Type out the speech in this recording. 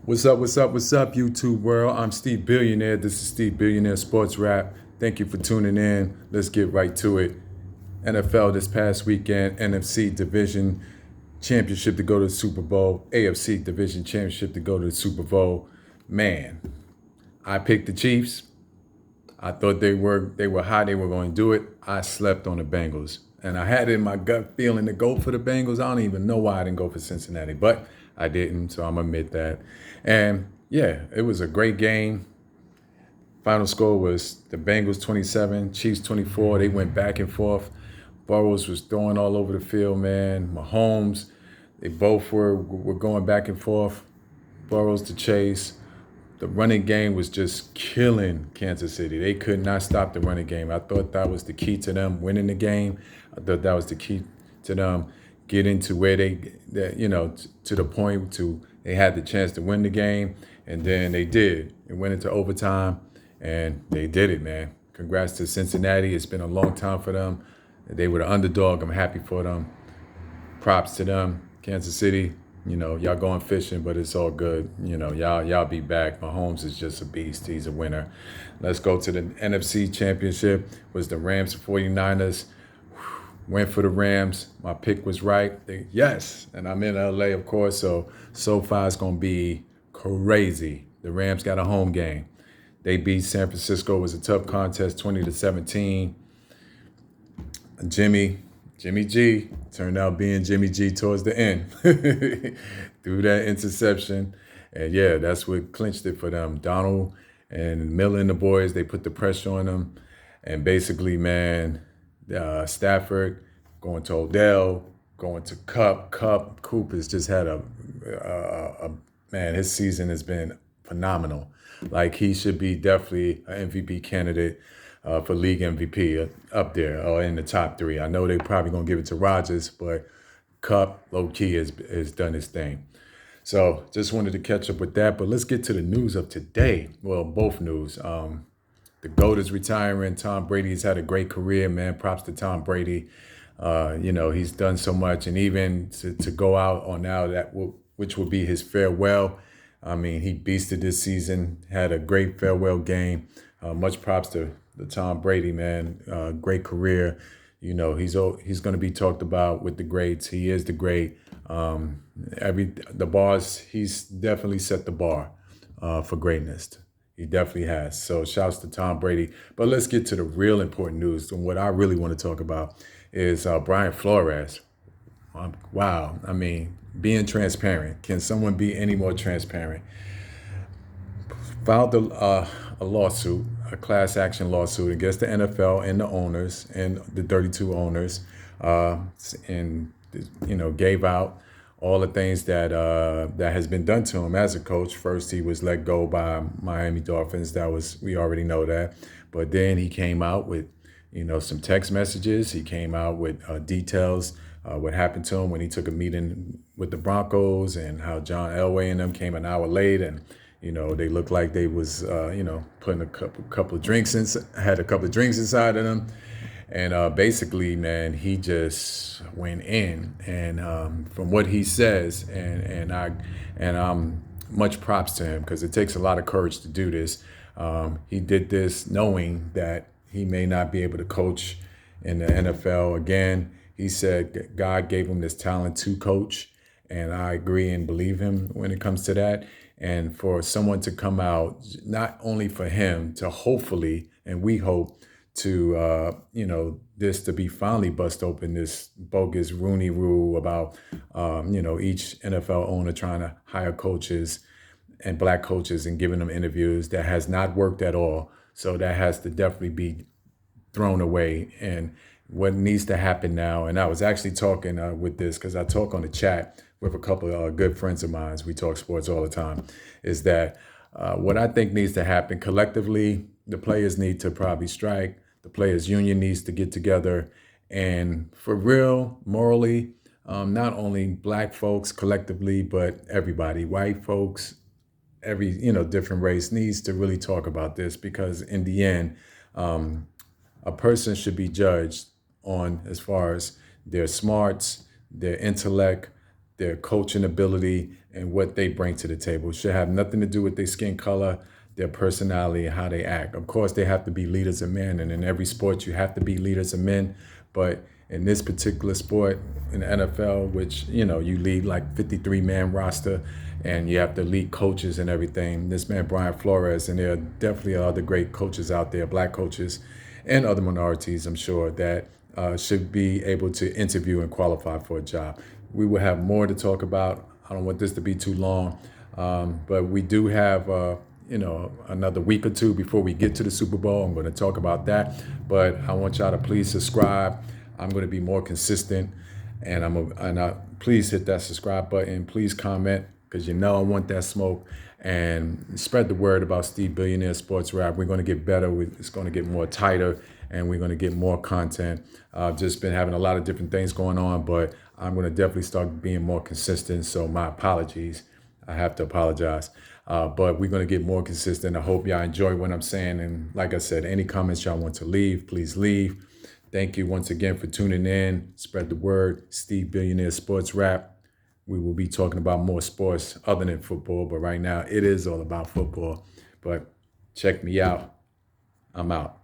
What's up, YouTube world? I'm Steve Billionaire. This is Steve Billionaire Sports Rap. Thank you for tuning in. Let's get right to it. NFL this past weekend, NFC Division Championship to go to the Super Bowl, AFC Division Championship to go to the Super Bowl. Man, I picked the Chiefs. I thought they were high, they were going to do it. I slept on the Bengals. And I had it in my gut feeling to go for the Bengals. I don't even know why I didn't go for Cincinnati, but I didn't, so I'm gonna admit that. And yeah, it was a great game. Final score was the Bengals 27, Chiefs 24. They went back and forth. Burrows was throwing all over the field, man. Mahomes, they both were going back and forth. Burrows to Chase. The running game was just killing Kansas City. They could not stop the running game. I thought that was the key to them winning the game. I thought that was the key to them getting to where to the point to they had the chance to win the game, and then they did. It went into overtime, and they did it, man. Congrats to Cincinnati. It's been a long time for them. They were the underdog. I'm happy for them. Props to them. Kansas City, y'all going fishing, but it's all good. Y'all be back. Mahomes is just a beast. He's a winner. Let's go to the NFC Championship. Was the Rams and 49ers. Went for the Rams. My pick was right. Yes. And I'm in LA, of course, so far it's going to be crazy. The Rams got a home game. They beat San Francisco. It was a tough contest, 20-17. Jimmy G turned out being Jimmy G towards the end. Threw that interception. And yeah, that's what clinched it for them. Donald and Miller and the boys, they put the pressure on them. And basically, man, Stafford going to Odell, going to Cup. Coop has just had man, his season has been phenomenal. Like, he should be definitely an MVP candidate for league MVP up there or in the top three. I know they're probably going to give it to Rodgers, but Cup, low-key, has done his thing. So just wanted to catch up with that. But let's get to the news of today. Well, both news. The GOAT is retiring. Tom Brady's had a great career, man. Props to Tom Brady. He's done so much. And even to go out on now, which will be his farewell. I mean, he beasted this season, had a great farewell game. Much props to Tom Brady, man. Great career. He's going to be talked about with the greats. He is the great. He's definitely set the bar for greatness. He definitely has. So shouts to Tom Brady. But let's get to the real important news. And what I really want to talk about is Brian Flores. Wow. I mean, being transparent. Can someone be any more transparent? Filed a lawsuit, a class action lawsuit against the NFL and the owners and the 32 owners, and gave out all the things that has been done to him as a coach. First, he was let go by Miami Dolphins. We already know that. But then he came out with some text messages. He came out with details what happened to him when he took a meeting with the Broncos, and how John Elway and them came an hour late, and they looked like they was putting a couple of drinks had a couple of drinks inside of them. And basically, man, he just went in, and from what he says, and I'm much props to him, because it takes a lot of courage to do this. He did this knowing that he may not be able to coach in the NFL again. He said God gave him this talent to coach, and I agree and believe him when it comes to that. And for someone to come out, not only for him to hopefully, and we hope to, this to be finally bust open, this bogus Rooney rule about, each NFL owner trying to hire coaches and black coaches and giving them interviews. That has not worked at all. So that has to definitely be thrown away. And what needs to happen now, and I was actually talking with this, because I talk on the chat with a couple of good friends of mine. We talk sports all the time, is that what I think needs to happen collectively, the players need to probably strike. The players union needs to get together, and for real, morally, not only black folks collectively, but everybody, white folks, every different race needs to really talk about this, because in the end, a person should be judged on as far as their smarts, their intellect, their coaching ability, and what they bring to the table. It should have nothing to do with their skin color, their personality, and how they act. Of course, they have to be leaders of men, and in every sport, you have to be leaders of men. But in this particular sport, in the NFL, which you lead like 53-man roster, and you have to lead coaches and everything. This man Brian Flores, and there are definitely other great coaches out there, black coaches, and other minorities, I'm sure, that should be able to interview and qualify for a job. We will have more to talk about. I don't want this to be too long, but we do have another week or two before we get to the Super Bowl. I'm going to talk about that, but I want y'all to please subscribe. I'm going to be more consistent, and please hit that subscribe button. Please comment, because I want that smoke, and spread the word about Steve Billionaire Sports Rap. We're going to get better. It's going to get more tighter, and we're going to get more content. I've just been having a lot of different things going on, but I'm going to definitely start being more consistent. So my apologies. I have to apologize. But we're going to get more consistent. I hope y'all enjoy what I'm saying. And like I said, any comments y'all want to leave, please leave. Thank you once again for tuning in. Spread the word. Steve Billionaire Sports Rap. We will be talking about more sports other than football, but right now it is all about football. But check me out. I'm out.